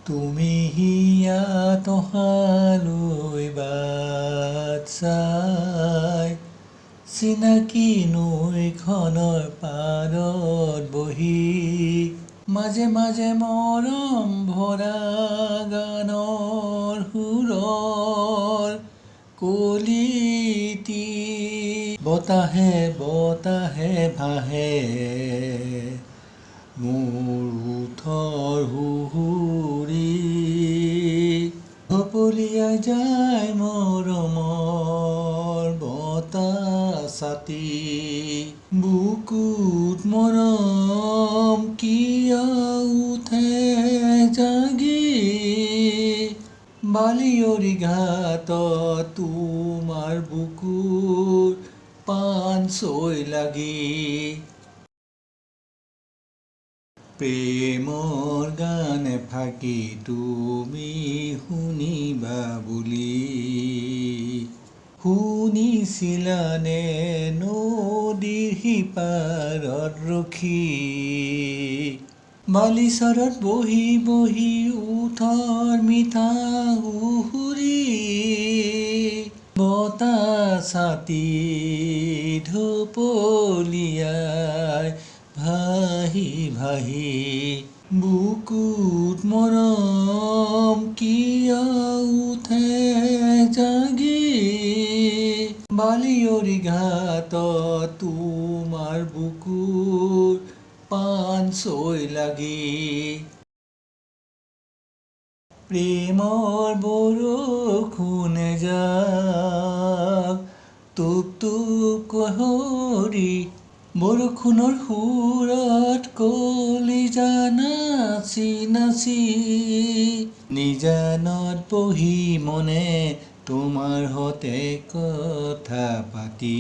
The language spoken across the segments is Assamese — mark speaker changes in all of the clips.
Speaker 1: তুমি হিয়াত অহালৈ বাট চাই চিনাকি নৈখনৰ পাৰত বহি মাজে মাজে মৰম ভৰা গানৰ সুৰৰ কলিতি বতাহে বতাহে ভাহে মোৰ ওঠৰ সুহুৰি ঢপলিয়াই যায় মৰমৰ বতাহ ছাতি বুকুত মৰম কিয় উঠে জাগি বালিয়ৰি ঘাটত তোমাৰ বুকুৰ পান চৈ লাগি প্ৰেমৰ গান এফাকি তুমি শুনিবা বুলি শুনিছিলানে নদীৰ সিপাৰত ৰখি বালিচৰত বহি বহি ওঠৰ মিঠা সুহুৰি বতাহ ছাতি ঢপলিয়াই ভাহি ভাহি বুকুত মৰম কিয় উঠে জাগি বালিয়ৰি ঘাটত তোমাৰ বুকুৰ পান চৈ লাগি প্ৰেমৰ বৰষুণে যাক টোপ টোপকৈ সৰি বৰষুণৰ সুৰত কলিজা নাচি নাচি নিজানত বহি মনে তোমাৰ সতে কথা পাতি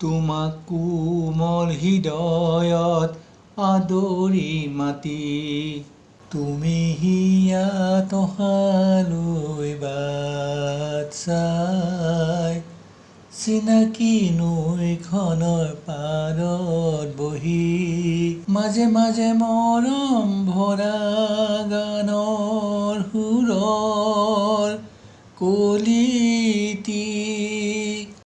Speaker 1: তোমাক কোমল হৃদয়ত আদৰি মাতি তুমি হিয়াত অহালৈ বাট চাই চিনাকি নৈখনৰ পাৰত বহি মাজে মাজে মৰম ভৰা গানৰ সুৰৰ কলিতি